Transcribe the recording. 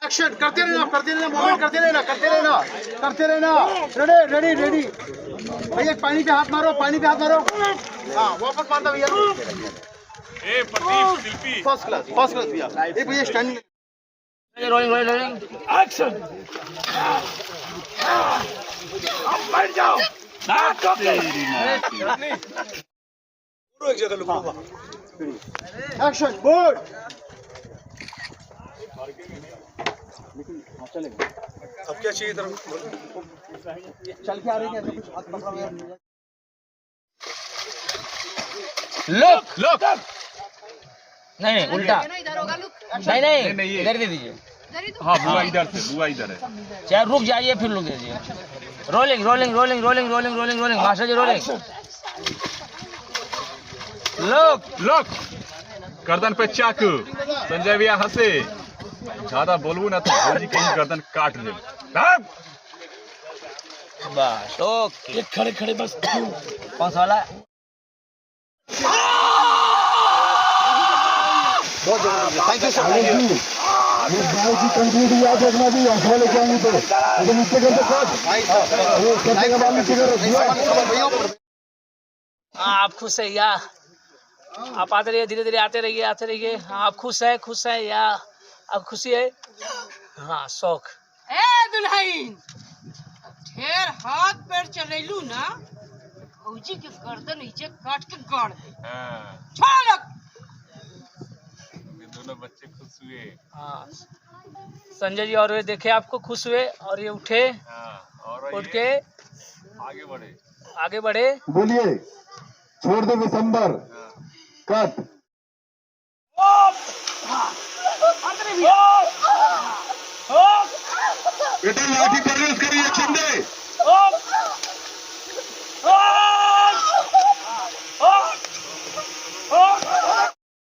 action करते रहना movement करते रहना रेडी रेडी भैया पानी पे हाथ मारो हाँ वापस मारता भैया ए प्रदीप शिल्पी फर्स्ट क्लास भैया ये भैया स्टैंडिंग रोलिंग एक्शन अब बैठ जाओ एक जगह लुकूंगा एक्शन बोर्ड चलेगा अब क्या चाहिए इधर चल के आ रही है कुछ हाथ पकड़ा हुआ है लुक नहीं उल्टा नहीं इधर दे दीजिए हाँ बुआ इधर है चाहे रुक जाइए फिर रुक दीजिए रोलिंग मास्टर जी रोलिंग लुक गर्दन पे चाकू संजय भैया हंसे ज्यादा बोलबू ना तो भौजी कहीं गर्दन काट ले बस ओके खड़े बस कौन सा वाला बहुत जबरदस्त थैंक यू सर ये गाय की कंप्लीट याद रखना भी हौसला लेके आएंगे तो नीचे कर दो आप खुश है या आप आते रहिए धीरे धीरे आते रहिए हाँ आप खुश है या अब खुशी है हाँ शौक ए दुल्हन ढेर हाथ पैर चलेलू ना भौजी के गर्दन नीचे काट के गाड़ दे छोड़ दोनों बच्चे खुश हुए हाँ संजय जी और ये देखे आपको खुश हुए और ये उठे और उठ के आगे बढ़े बोलिए छोड़ दो दिसंबर कट बेटा लाठी पर करिए चंदे